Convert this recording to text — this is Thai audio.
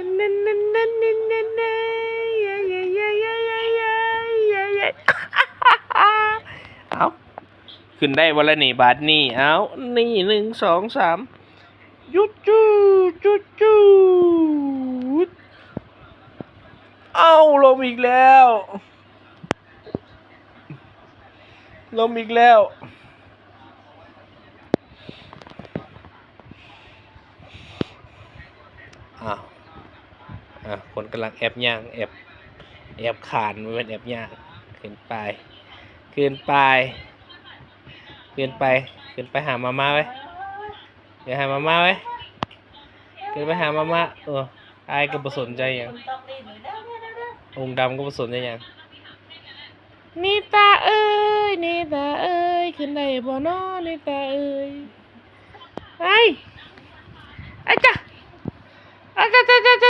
นั่นนั่นนั่นนั่นนั่นนั่นยายายายายายายายเอาขึ้นได้วันละนี่บาทนี่เอานี่1 2 3จุดจูจุดจูดเอาลมอีกแล้วลมอีกแล้วอ้าวคนกำลังแอบย่างแอบขานมันเป็นแอบย่างขึ้นไปขึ้นไปขึ้นไปขึ้นไปหามาม่าไว้เดี๋ยวหามาม่าไว้ขึ้นไปหามาม่าไอ้ก็บ่สนใจอย่างองค์ดำก็บ่สนใจอย่างนี่ตาเอ้ยนี่ตาเอ้ยขึ้นได้บ่น้อนี่ตาเอ้ยไอ้จ้ะอาจ้ะจ้ะจ้ะจ้ะ